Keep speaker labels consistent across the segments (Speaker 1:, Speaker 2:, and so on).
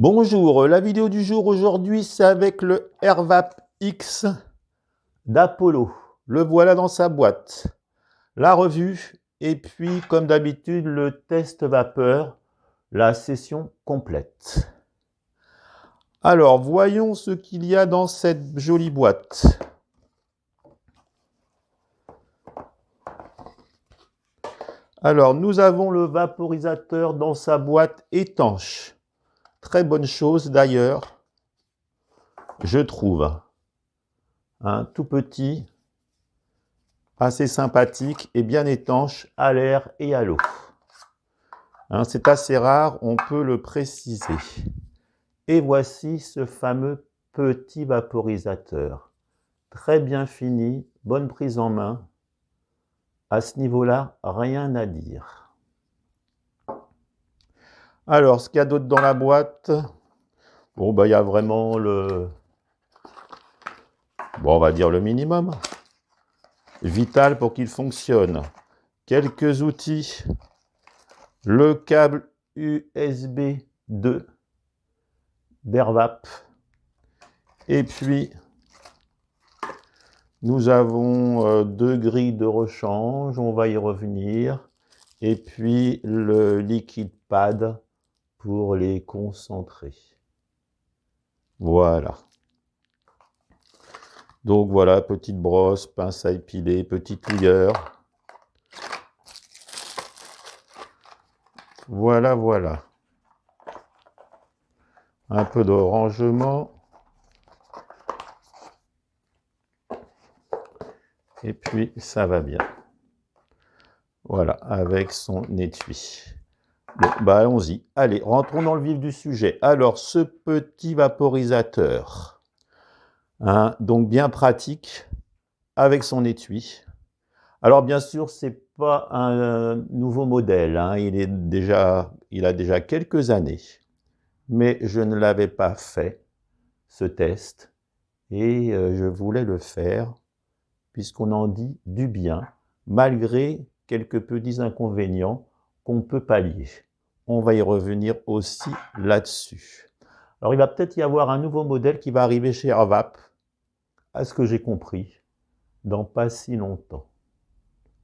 Speaker 1: Bonjour, la vidéo du jour aujourd'hui, c'est avec le Airvap X d'Apollo. Le voilà dans sa boîte. La revue et puis, comme d'habitude, le test vapeur, la session complète. Alors, voyons ce qu'il y a dans cette jolie boîte. Alors, nous avons le vaporisateur dans sa boîte étanche. Très bonne chose d'ailleurs, je trouve. Un tout petit, assez sympathique et bien étanche à l'air et à l'eau. C'est assez rare, on peut le préciser. Et voici ce fameux petit vaporisateur. Très bien fini, bonne prise en main. À ce niveau-là, rien à dire. Alors, ce qu'il y a d'autre dans la boîte, bon, il y a vraiment on va dire le minimum. Vital pour qu'il fonctionne. Quelques outils. Le câble USB 2 d'Airvap. Et puis, nous avons deux grilles de rechange, on va y revenir. Et puis, le liquide pad pour les concentrer. Voilà. Donc voilà, petite brosse, pince à épiler, petit touilleur. Voilà, voilà. Un peu de rangement. Et puis, ça va bien. Voilà, avec son étui. Bon, allons-y. Allez, rentrons dans le vif du sujet. Alors, ce petit vaporisateur, donc bien pratique, avec son étui. Alors, bien sûr, c'est pas un nouveau modèle. Il a déjà quelques années. Mais je ne l'avais pas fait, ce test. Et je voulais le faire, puisqu'on en dit du bien, malgré quelques petits inconvénients qu'on peut pallier. On va y revenir aussi là-dessus. Alors, il va peut-être y avoir un nouveau modèle qui va arriver chez Airvap, à ce que j'ai compris, dans pas si longtemps.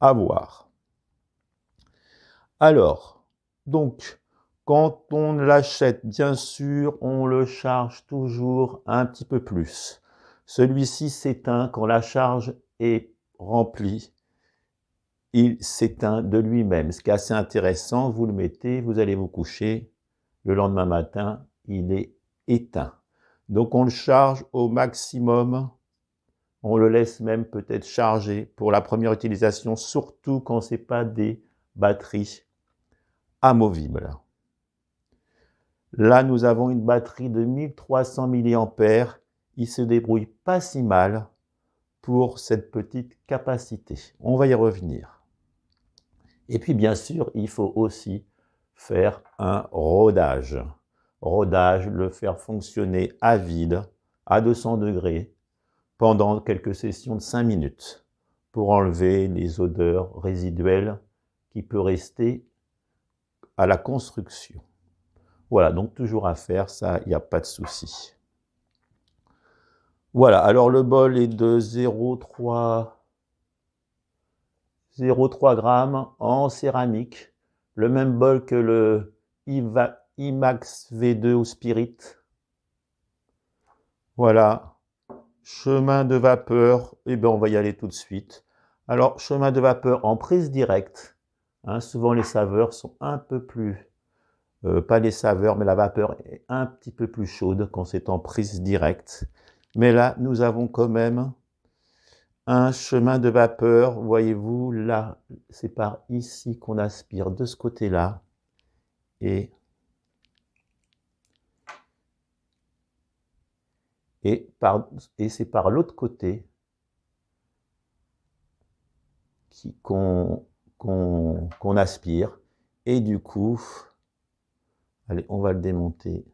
Speaker 1: À voir. Alors, donc, quand on l'achète, bien sûr, on le charge toujours un petit peu plus. Celui-ci s'éteint quand la charge est remplie. Il s'éteint de lui-même. Ce qui est assez intéressant, vous le mettez, vous allez vous coucher. Le lendemain matin, il est éteint. Donc on le charge au maximum. On le laisse même peut-être charger pour la première utilisation, surtout quand ce n'est pas des batteries amovibles. Là, nous avons une batterie de 1300 mAh. Il se débrouille pas si mal pour cette petite capacité. On va y revenir. Et puis, bien sûr, il faut aussi faire un rodage. Rodage, le faire fonctionner à vide, à 200 degrés, pendant quelques sessions de 5 minutes, pour enlever les odeurs résiduelles qui peuvent rester à la construction. Voilà, donc toujours à faire, ça, il n'y a pas de souci. Voilà, alors le bol est de 0,3 grammes en céramique, le même bol que le IMAX V2 au Spirit. Voilà, chemin de vapeur, on va y aller tout de suite. Alors, chemin de vapeur en prise directe, souvent les saveurs sont un peu plus, pas les saveurs, mais la vapeur est un petit peu plus chaude quand c'est en prise directe. Mais là, nous avons quand même un chemin de vapeur, voyez-vous, là, c'est par ici qu'on aspire de ce côté-là. Et c'est par l'autre côté qu'on aspire. Et du coup, allez, on va le démonter.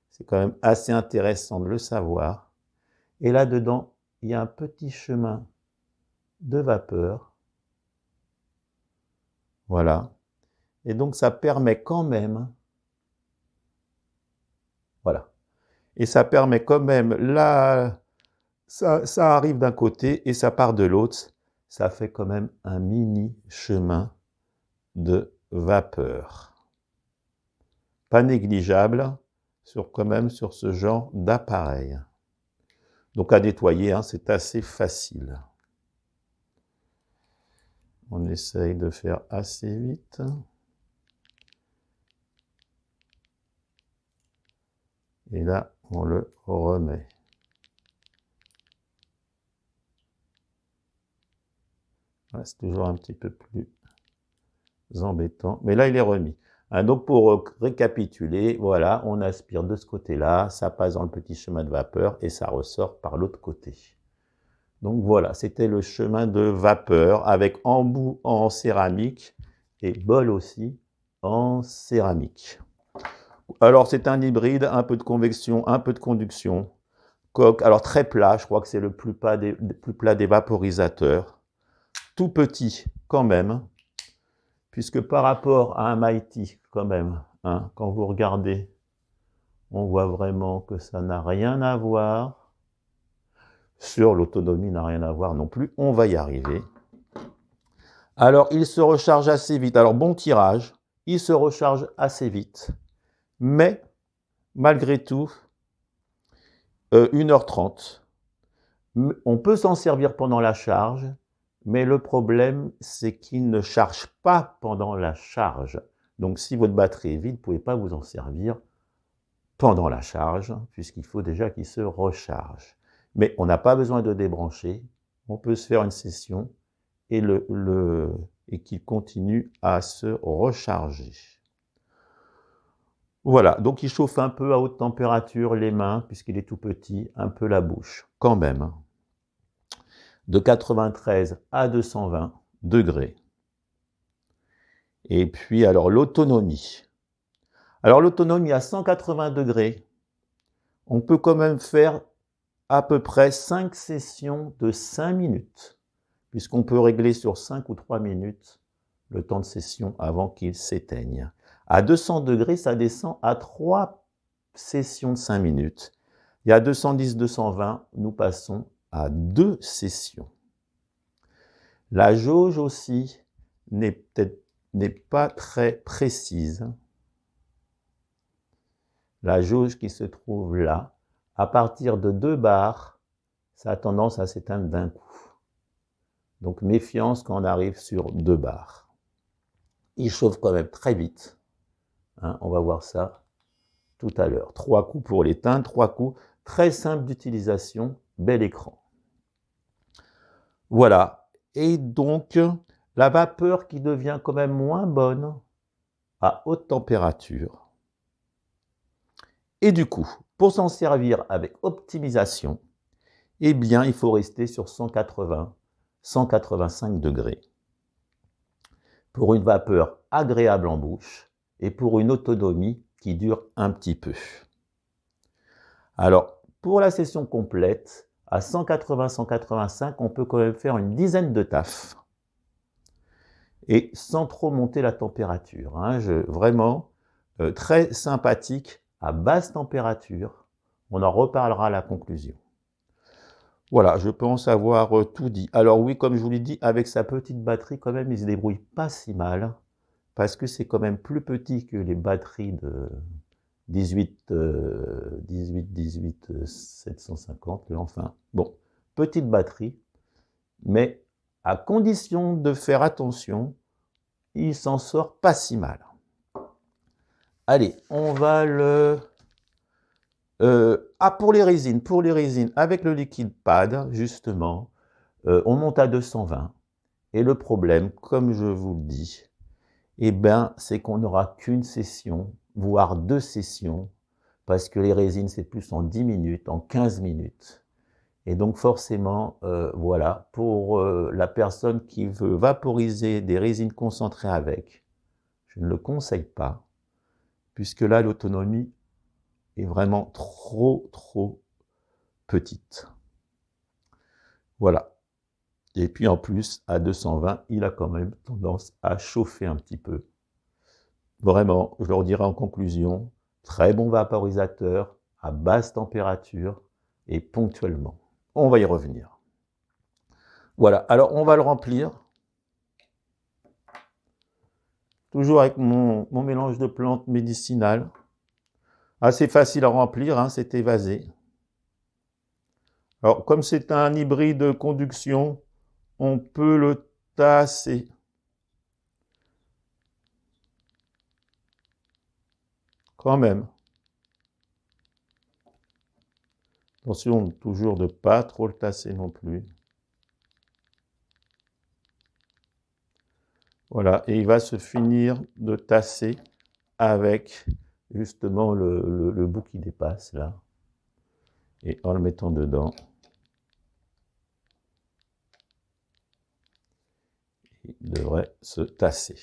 Speaker 1: C'est quand même assez intéressant de le savoir. Et là-dedans, il y a un petit chemin de vapeur. Voilà. Et donc, ça permet quand même Voilà. Et ça permet quand même, là, ça arrive d'un côté et ça part de l'autre. Ça fait quand même un mini chemin de vapeur. Pas négligeable, quand même sur ce genre d'appareil. Donc à nettoyer, hein, c'est assez facile. On essaye de faire assez vite. Et là, on le remet. Voilà, c'est toujours un petit peu plus embêtant. Mais là, il est remis. Hein, donc, pour récapituler, voilà, on aspire de ce côté-là, ça passe dans le petit chemin de vapeur et ça ressort par l'autre côté. Donc voilà, c'était le chemin de vapeur avec embout en céramique et bol aussi en céramique. Alors, c'est un hybride, un peu de convection, un peu de conduction. Coque, alors très plat, je crois que c'est le plus plat des vaporisateurs. Tout petit quand même, puisque par rapport à un Mighty quand même, hein, quand vous regardez, on voit vraiment que ça n'a rien à voir. Sur l'autonomie n'a rien à voir non plus, on va y arriver. Alors, il se recharge assez vite. Alors, bon tirage, il se recharge assez vite, mais malgré tout, 1h30. On peut s'en servir pendant la charge, mais le problème, c'est qu'il ne charge pas pendant la charge. Donc, si votre batterie est vide, vous ne pouvez pas vous en servir pendant la charge, puisqu'il faut déjà qu'il se recharge. Mais on n'a pas besoin de débrancher, on peut se faire une session et, et qu'il continue à se recharger. Voilà, donc il chauffe un peu à haute température les mains, puisqu'il est tout petit, un peu la bouche, quand même. De 93 à 220 degrés. Et puis, alors, l'autonomie. Alors, l'autonomie à 180 degrés, on peut quand même faire à peu près 5 sessions de 5 minutes, puisqu'on peut régler sur 5 ou 3 minutes le temps de session avant qu'il s'éteigne. À 200 degrés, ça descend à 3 sessions de 5 minutes. Et à 210-220, nous passons à 2 sessions. La jauge aussi n'est pas très précise. La jauge qui se trouve là, à partir de 2 bars, ça a tendance à s'éteindre d'un coup. Donc méfiance quand on arrive sur 2 bars. Il chauffe quand même très vite. Hein, on va voir ça tout à l'heure. 3 coups pour l'éteindre, 3 coups. Très simple d'utilisation, bel écran. Voilà. Et donc, la vapeur qui devient quand même moins bonne à haute température. Et du coup, pour s'en servir avec optimisation, eh bien, il faut rester sur 180, 185 degrés. Pour une vapeur agréable en bouche et pour une autonomie qui dure un petit peu. Alors, pour la session complète, à 180-185, on peut quand même faire une dizaine de tafs. Et sans trop monter la température. Hein, vraiment, très sympathique à basse température. On en reparlera à la conclusion. Voilà, je pense avoir tout dit. Alors oui, comme je vous l'ai dit, avec sa petite batterie, quand même, il se débrouille pas si mal, parce que c'est quand même plus petit que les batteries de 750, enfin, bon, petite batterie, mais à condition de faire attention, il s'en sort pas si mal. Allez, on va le... pour les résines, avec le liquide pad, justement, on monte à 220. Et le problème, comme je vous le dis, eh ben, c'est qu'on n'aura qu'une session, voire 2 sessions, parce que les résines, c'est plus en 10 minutes, en 15 minutes. Et donc forcément, voilà, pour la personne qui veut vaporiser des résines concentrées avec, je ne le conseille pas, puisque là, l'autonomie est vraiment trop petite. Voilà. Et puis en plus, à 220, il a quand même tendance à chauffer un petit peu. Vraiment, je leur dirai en conclusion, très bon vaporisateur, à basse température et ponctuellement. On va y revenir. Voilà, alors on va le remplir. Toujours avec mon mélange de plantes médicinales. Assez facile à remplir, hein, c'est évasé. Alors, comme c'est un hybride conduction, on peut le tasser. Quand même. Attention, toujours de ne pas trop le tasser non plus. Voilà, et il va se finir de tasser avec justement le bout qui dépasse là. Et en le mettant dedans, il devrait se tasser.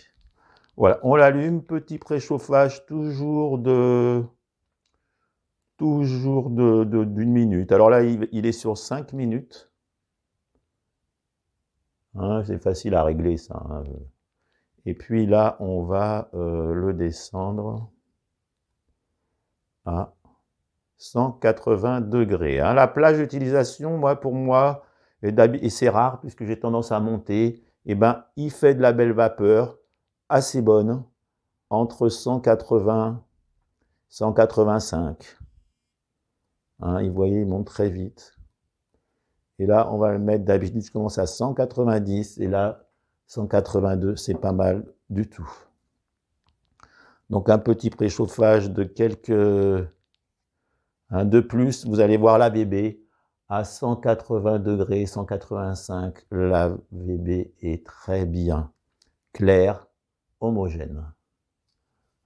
Speaker 1: Voilà, on l'allume, petit préchauffage toujours d'une minute. Alors là, il est sur 5 minutes. Hein, c'est facile à régler ça. Hein. Et puis là, on va le descendre à 180 degrés. Hein. La plage d'utilisation, pour moi, et c'est rare puisque j'ai tendance à monter, eh ben, il fait de la belle vapeur assez bonne, entre 180 et 185. Hein, vous voyez, il monte très vite. Et là, on va le mettre, d'habitude, je commence à 190, et là, 182, c'est pas mal du tout. Donc, un petit préchauffage de quelques... de plus, vous allez voir la VB à 180 degrés, 185. La VB est très bien, claire, homogène.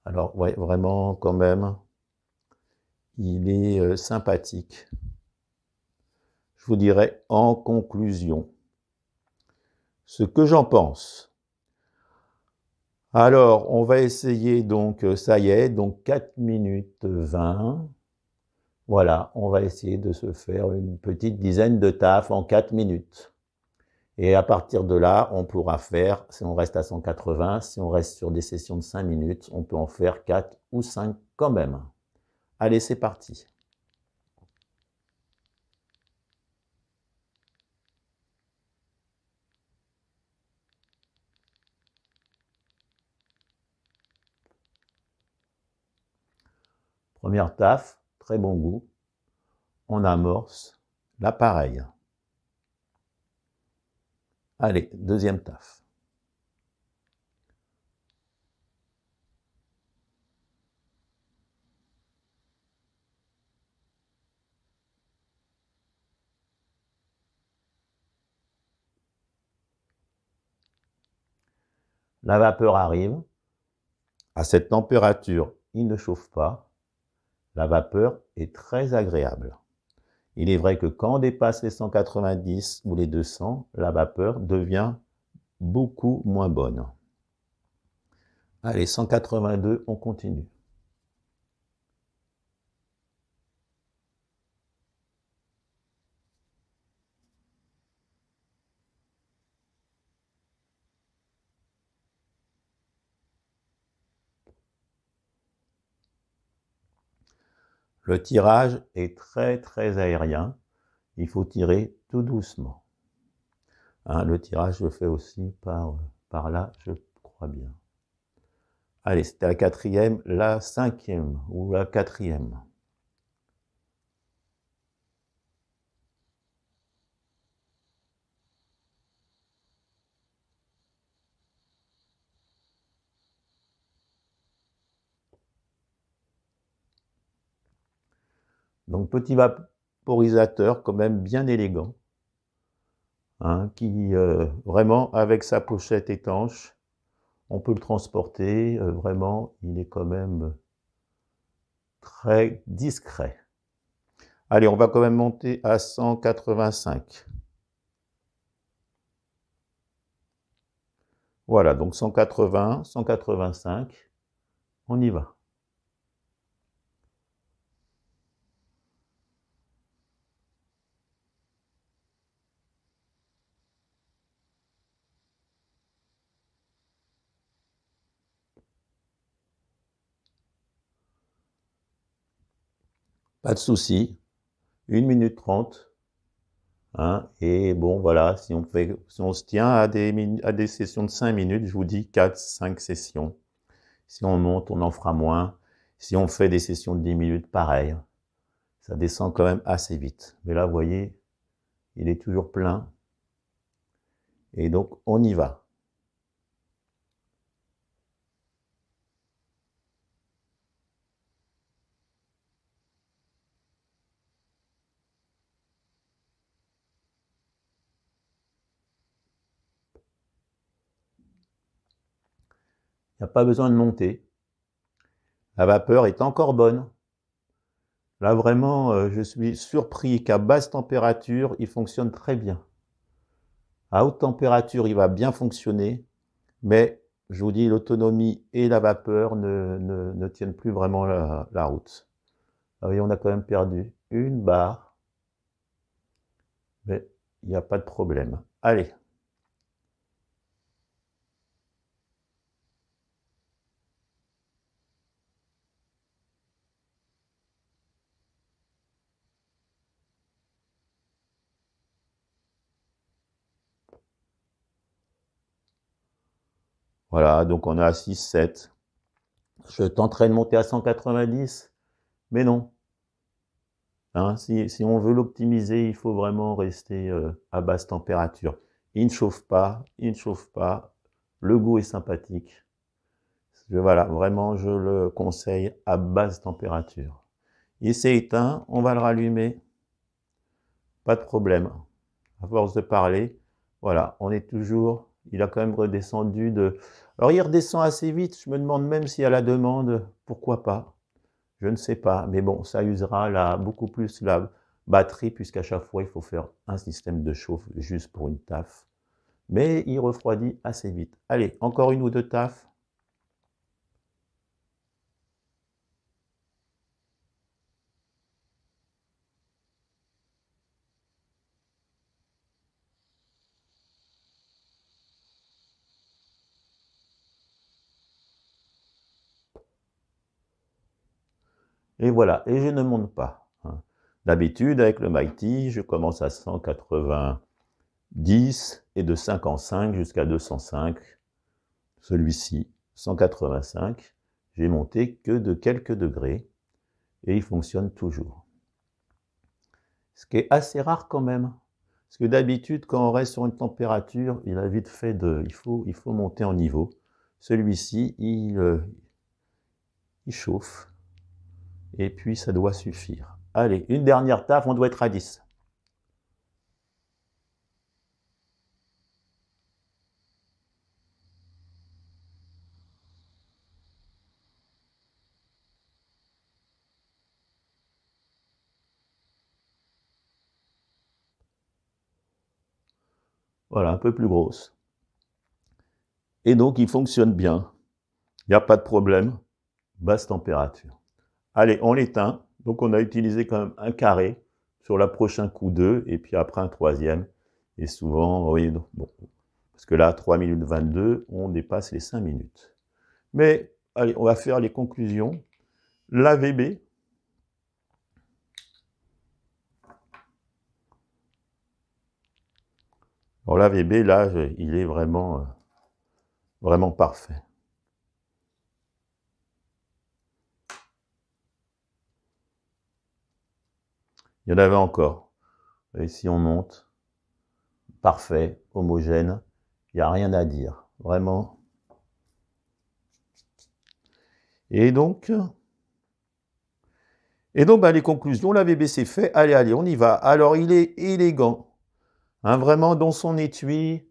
Speaker 1: Alors, ouais, vraiment, quand même, il est sympathique. Je vous dirais en conclusion ce que j'en pense. Alors, on va essayer, donc, ça y est, donc 4 minutes 20. Voilà, on va essayer de se faire une petite dizaine de tafs en 4 minutes. Et à partir de là, on pourra faire, si on reste à 180, si on reste sur des sessions de 5 minutes, on peut en faire 4 ou 5 quand même. Allez, c'est parti. Première taf, très bon goût. On amorce l'appareil. Allez, deuxième taf. La vapeur arrive. À cette température, il ne chauffe pas. La vapeur est très agréable. Il est vrai que quand on dépasse les 190 ou les 200, la vapeur devient beaucoup moins bonne. Allez, 182, on continue. Le tirage est très aérien. Il faut tirer tout doucement. Hein, le tirage se fait aussi par là, je crois bien. Allez, c'était la quatrième, la cinquième ou la quatrième. Donc, petit vaporisateur quand même bien élégant, hein, qui vraiment, avec sa pochette étanche, on peut le transporter, vraiment, il est quand même très discret. Allez, on va quand même monter à 185. Voilà, donc 180, 185, on y va. Pas de souci. 1 minute 30. Hein, et bon, voilà, si on se tient à des sessions de 5 minutes, je vous dis 4-5 sessions. Si on monte, on en fera moins. Si on fait des sessions de 10 minutes, pareil. Ça descend quand même assez vite. Mais là, vous voyez, il est toujours plein. Et donc, on y va. Il n'y a pas besoin de monter. La vapeur est encore bonne. Là, vraiment, je suis surpris qu'à basse température, il fonctionne très bien. À haute température, il va bien fonctionner, mais je vous dis, l'autonomie et la vapeur ne tiennent plus vraiment la route. Ah oui, on a quand même perdu une barre, mais il n'y a pas de problème. Allez. Voilà, donc on est à 6, 7. Je tenterai de monter à 190, mais non. Hein, si on veut l'optimiser, il faut vraiment rester à basse température. Il ne chauffe pas, il ne chauffe pas. Le goût est sympathique. Voilà, vraiment, je le conseille à basse température. Il s'est éteint, on va le rallumer. Pas de problème. À force de parler, voilà, on est toujours... Il a quand même redescendu de... Alors, il redescend assez vite. Je me demande même si à la demande, pourquoi pas. Je ne sais pas. Mais bon, ça usera beaucoup plus la batterie, puisqu'à chaque fois, il faut faire un système de chauffe juste pour une taf. Mais il refroidit assez vite. Allez, encore une ou deux tafs. Et voilà, et je ne monte pas. Hein. D'habitude, avec le Mighty, je commence à 190 et de 5 en 5 jusqu'à 205. Celui-ci, 185. J'ai monté que de quelques degrés et il fonctionne toujours. Ce qui est assez rare quand même. Parce que d'habitude, quand on reste sur une température, il a vite fait il faut monter en niveau. Celui-ci, il chauffe. Et puis, ça doit suffire. Allez, une dernière taf, on doit être à 10. Voilà, un peu plus grosse. Et donc, il fonctionne bien. Il n'y a pas de problème. Basse température. Allez, on l'éteint. Donc, on a utilisé quand même un carré. Sur la prochain coup 2, et puis après un troisième. Et souvent, oui, bon, parce que là, 3 minutes 22, on dépasse les 5 minutes. Mais, allez, on va faire les conclusions. L'AVB. Alors l'AVB, là, il est vraiment, vraiment parfait. Il y en avait encore. Et si on monte, parfait, homogène, il n'y a rien à dire. Vraiment. Et donc, bah, les conclusions, l'AVB c'est fait. Allez, allez, on y va. Alors, il est élégant. Hein, vraiment, dans son étui,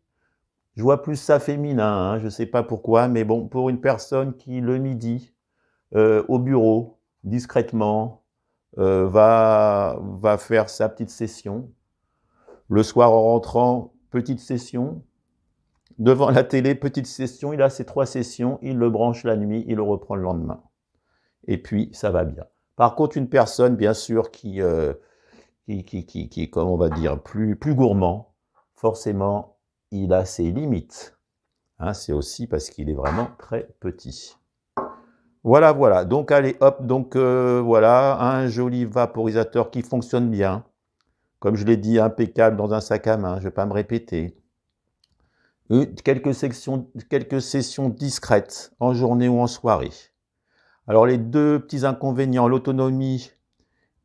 Speaker 1: je vois plus ça féminin. Hein, je ne sais pas pourquoi, mais bon, pour une personne qui, le midi, au bureau, discrètement, va faire sa petite session. Le soir, en rentrant, petite session. Devant la télé, petite session. Il a ses 3 sessions. Il le branche la nuit. Il le reprend le lendemain. Et puis, ça va bien. Par contre, une personne, bien sûr, qui comme on va dire, plus gourmand, forcément, il a ses limites. Hein, c'est aussi parce qu'il est vraiment très petit. Voilà, voilà. Donc allez, hop, donc voilà, un joli vaporisateur qui fonctionne bien. Comme je l'ai dit, impeccable dans un sac à main, je ne vais pas me répéter. Quelques sessions discrètes en journée ou en soirée. Alors les deux petits inconvénients, l'autonomie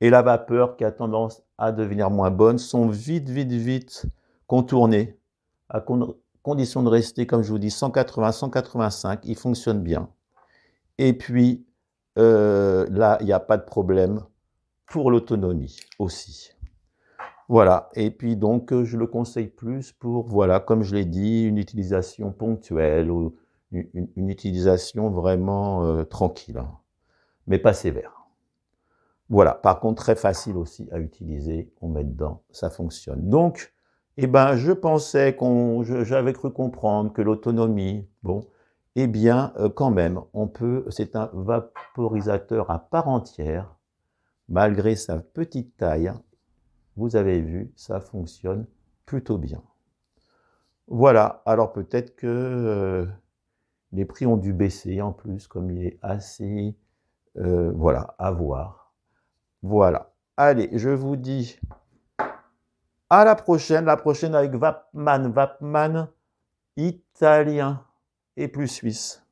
Speaker 1: et la vapeur qui a tendance à devenir moins bonne, sont vite contournés à condition de rester, comme je vous dis, 180-185, il fonctionne bien. Et puis, là, il n'y a pas de problème pour l'autonomie aussi. Voilà, et puis donc, je le conseille plus pour, voilà, comme je l'ai dit, une utilisation ponctuelle ou une utilisation vraiment tranquille, hein, mais pas sévère. Voilà, par contre, très facile aussi à utiliser, on met dedans, ça fonctionne. Donc, eh ben, je pensais j'avais cru comprendre que l'autonomie, bon, eh bien, quand même, c'est un vaporisateur à part entière, malgré sa petite taille, vous avez vu, ça fonctionne plutôt bien. Voilà, alors peut-être que les prix ont dû baisser en plus, comme il est assez, voilà, à voir. Voilà. Allez, je vous dis à la prochaine avec Vapman italien et plus suisse.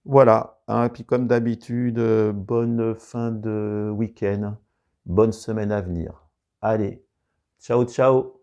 Speaker 1: Voilà, hein, et puis comme d'habitude, bonne fin de week-end, bonne semaine à venir. Allez, ciao ciao.